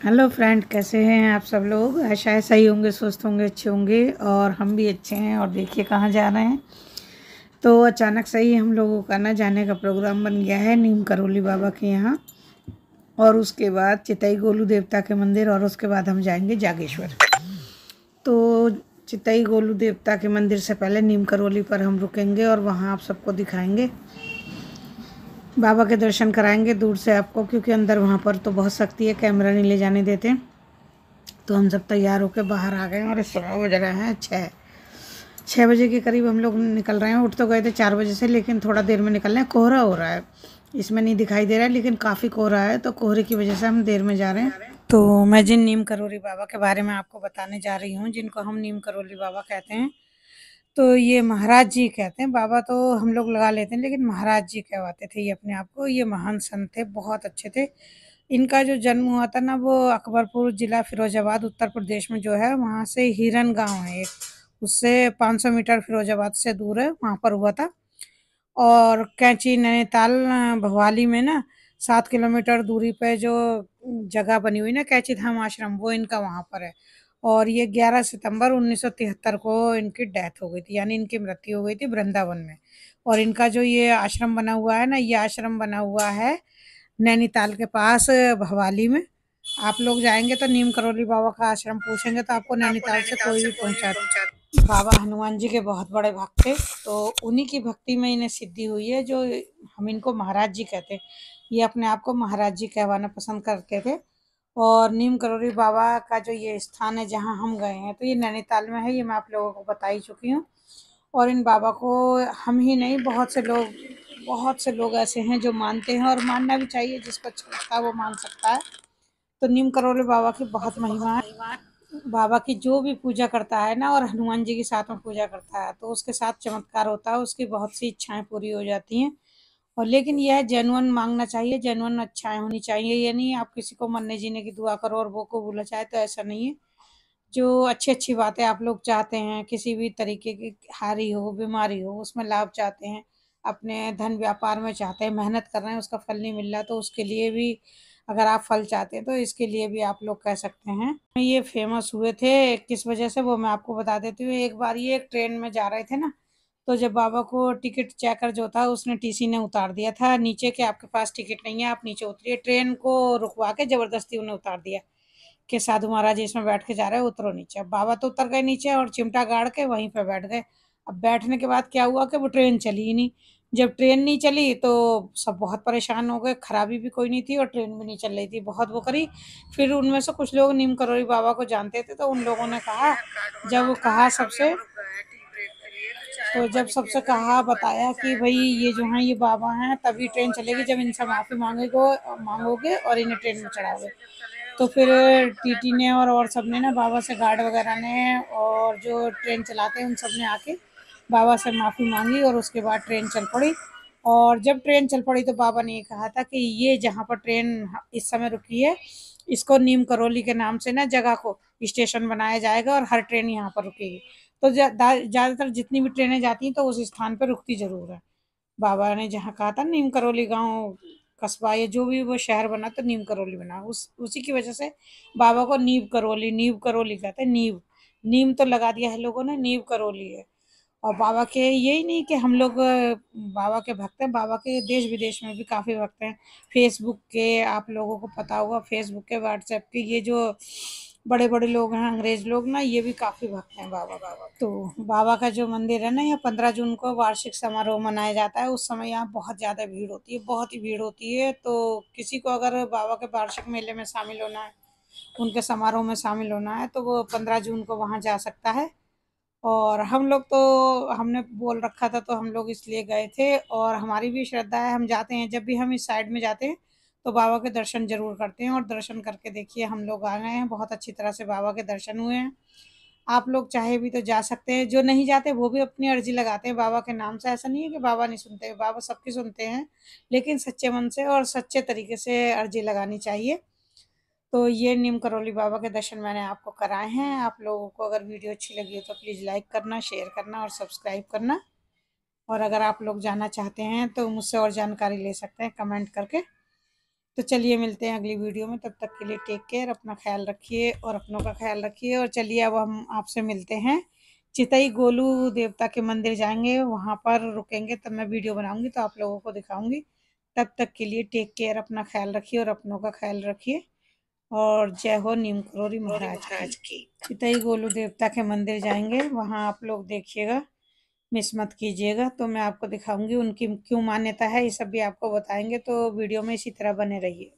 Hello friend, कैसे हैं आप सब लोग। आशा है सही होंगे, स्वस्थ होंगे, अच्छे होंगे। और हम भी अच्छे हैं। और देखिए कहाँ जा रहे हैं। तो अचानक से ही हम लोगों का ना जाने का प्रोग्राम बन गया है नीम करोली बाबा के यहाँ। और उसके बाद चितई गोलू देवता के मंदिर, और उसके बाद हम जाएंगे जागेश्वर। तो चितई गोलू देवता के मंदिर से पहले नीम करोली पर हम रुकेंगे और वहाँ आप सबको दिखाएंगे, बाबा के दर्शन कराएंगे दूर से आपको, क्योंकि अंदर वहाँ पर तो बहुत सख्ती है, कैमरा नहीं ले जाने देते। तो हम सब तैयार होकर बाहर आ गए हैं और इस समय बज रहे हैं 6 बजे के करीब हम लोग निकल रहे हैं। उठ तो गए थे 4 बजे से, लेकिन थोड़ा देर में निकल रहे हैं। कोहरा हो रहा है, इसमें नहीं दिखाई दे रहा है, लेकिन काफ़ी कोहरा है, तो कोहरे की वजह से हम देर में जा रहे हैं। तो मैं जिन नीम करोली बाबा के बारे में आपको बताने जा रही हूँ, जिनको हम नीम करोली बाबा कहते हैं, तो ये महाराज जी कहते हैं। बाबा तो हम लोग लगा लेते हैं, लेकिन महाराज जी कहवाते थे ये अपने आप को। ये महान संत थे, बहुत अच्छे थे। इनका जो जन्म हुआ था ना, वो अकबरपुर जिला फिरोजाबाद उत्तर प्रदेश में जो है, वहाँ से हिरन गांव है एक, उससे 500 मीटर फिरोजाबाद से दूर है, वहाँ पर हुआ था। और कैंची नैनीताल भवाली में ना 7 किलोमीटर दूरी पे जो जगह बनी हुई ना, कैंची धाम आश्रम, वो इनका वहाँ पर है। और ये 11 सितंबर 1973 को इनकी डेथ हो गई थी, यानी इनकी मृत्यु हो गई थी वृंदावन में। और इनका जो ये आश्रम बना हुआ है ना, ये आश्रम बना हुआ है नैनीताल के पास भवाली में। आप लोग जाएंगे तो नीम करोली बाबा का आश्रम पूछेंगे तो आपको नैनीताल से कोई भी पहुंचा। बाबा हनुमान जी के बहुत बड़े भक्त थे, तो उन्हीं की भक्ति में इन्हें सिद्धि हुई है, जो हम इनको महाराज जी कहते हैं। ये अपने आप को महाराज जी कहवाना पसंद करते थे। और नीम करोली बाबा का जो ये स्थान है जहाँ हम गए हैं, तो ये नैनीताल में है, ये मैं आप लोगों को बता ही चुकी हूँ। और इन बाबा को हम ही नहीं, बहुत से लोग ऐसे हैं जो मानते हैं, और मानना भी चाहिए। जिसको अच्छा लगता है वो मान सकता है। तो नीम करोली बाबा की बहुत महिमा है। बाबा की जो भी पूजा करता है ना, और हनुमान जी के साथ में पूजा करता है, तो उसके साथ चमत्कार होता है, उसकी बहुत सी इच्छाएं पूरी हो जाती हैं। और लेकिन यह जेन्युइन मांगना चाहिए, जेन्युइन इच्छाएं होनी चाहिए। ये नहीं आप किसी को मरने जीने की दुआ करो और वो को भूला चाहे, तो ऐसा नहीं है। जो अच्छी अच्छी बातें आप लोग चाहते हैं, किसी भी तरीके की हारी हो, बीमारी हो, उसमें लाभ चाहते हैं, अपने धन व्यापार में चाहते हैं, मेहनत कर रहे हैं, उसका फल नहीं मिल रहा, तो उसके लिए भी अगर आप फल चाहते हैं, तो इसके लिए भी आप लोग कह सकते हैं। ये फेमस हुए थे किस वजह से, वो मैं आपको बता देती हूँ। एक बार ये एक ट्रेन में जा रहे थे ना, तो जब बाबा को टिकट चेकर जो था, उसने टीसी ने उतार दिया था नीचे, कि आपके पास टिकट नहीं है, आप नीचे उतरिए। ट्रेन को रुकवा के जबरदस्ती उन्हें उतार दिया कि साधु महाराज इसमें बैठ के जा रहे हैं, उतरो नीचे। अब बाबा तो उतर गए नीचे और चिमटा गाड़ के वहीं पे बैठ गए। अब बैठने के बाद क्या हुआ कि वो ट्रेन चली ही नहीं। जब ट्रेन नहीं चली तो सब बहुत परेशान हो गए, खराबी भी कोई नहीं थी और ट्रेन भी नहीं चल रही थी, बहुत वो करी। फिर उनमें से कुछ लोग नीम करोली बाबा को जानते थे, तो उन लोगों ने कहा, जब वो कहा सबसे, तो जब सबसे कहा, बताया कि भाई ये जो हैं ये बाबा हैं, तभी ट्रेन चलेगी जब इनसे माफ़ी मांगोगे और इन्हें ट्रेन में चढ़ाओगे। तो फिर टीटी ने और सब ने ना, बाबा से गार्ड वगैरह ने और जो ट्रेन चलाते हैं उन सब ने आके बाबा से माफ़ी मांगी, और उसके बाद ट्रेन चल पड़ी। और जब ट्रेन चल पड़ी तो बाबा ने ये कहा था कि ये जहाँ पर ट्रेन इस समय रुकी है, इसको नीम करोली के नाम से ना जगह को स्टेशन बनाया जाएगा, और हर ट्रेन यहाँ पर रुकेगी। तो ज़्यादातर जितनी भी ट्रेनें जाती हैं तो उस स्थान पर रुकती ज़रूर है। बाबा ने जहाँ कहा था नीम करोली गांव, कस्बा, या जो भी वो शहर बना, तो नीम करोली बना, उस उसी की वजह से बाबा को नीव करोली कहते हैं। नीम तो लगा दिया है लोगों ने, नीव करोली है। और बाबा के यही नहीं कि हम लोग बाबा के भक्त हैं, बाबा के देश विदेश में भी काफ़ी भक्त हैं। फेसबुक के, आप लोगों को पता होगा, फेसबुक के, व्हाट्सएप के, ये जो बड़े बड़े लोग हैं, अंग्रेज लोग ना, ये भी काफ़ी भक्त हैं बाबा बाबा। तो बाबा का जो मंदिर है ना, यहाँ 15 जून को वार्षिक समारोह मनाया जाता है। उस समय यहाँ बहुत ज़्यादा भीड़ होती है, बहुत ही भीड़ होती है। तो किसी को अगर बाबा के वार्षिक मेले में शामिल होना है, उनके समारोह में शामिल होना है, तो वो 15 जून को वहाँ जा सकता है। और हम लोग तो, हमने बोल रखा था तो हम लोग इसलिए गए थे, और हमारी भी श्रद्धा है, हम जाते हैं जब भी हम इस साइड में जाते हैं, तो बाबा के दर्शन जरूर करते हैं। और दर्शन करके देखिए, हम लोग आ गए हैं, बहुत अच्छी तरह से बाबा के दर्शन हुए हैं। आप लोग चाहे भी तो जा सकते हैं, जो नहीं जाते वो भी अपनी अर्जी लगाते हैं बाबा के नाम से। ऐसा नहीं है कि बाबा नहीं सुनते, बाबा सबकी सुनते हैं, लेकिन सच्चे मन से और सच्चे तरीके से अर्जी लगानी चाहिए। तो ये नीम करोली बाबा के दर्शन मैंने आपको कराए हैं। आप लोगों को अगर वीडियो अच्छी लगी हो तो प्लीज़ लाइक करना, शेयर करना और सब्सक्राइब करना। और अगर आप लोग जानना चाहते हैं तो मुझसे और जानकारी ले सकते हैं कमेंट करके। तो चलिए मिलते हैं अगली वीडियो में, तब तक के लिए टेक केयर, अपना ख्याल रखिए और अपनों का ख्याल रखिए। और चलिए अब हम आपसे मिलते हैं, चितई गोलू देवता के मंदिर जाएंगे, वहां पर रुकेंगे, तब मैं वीडियो बनाऊंगी तो आप लोगों को दिखाऊंगी। तब तक के लिए टेक केयर, अपना ख्याल रखिए और अपनों का ख्याल रखिए। और जय हो नीम करोरी महाराज की। चितई गोलू देवता के मंदिर जाएंगे, वहां आप लोग देखिएगा, मिस मत कीजिएगा। तो मैं आपको दिखाऊंगी उनकी क्यों मान्यता है, ये सब भी आपको बताएंगे, तो वीडियो में इसी तरह बने रहिए।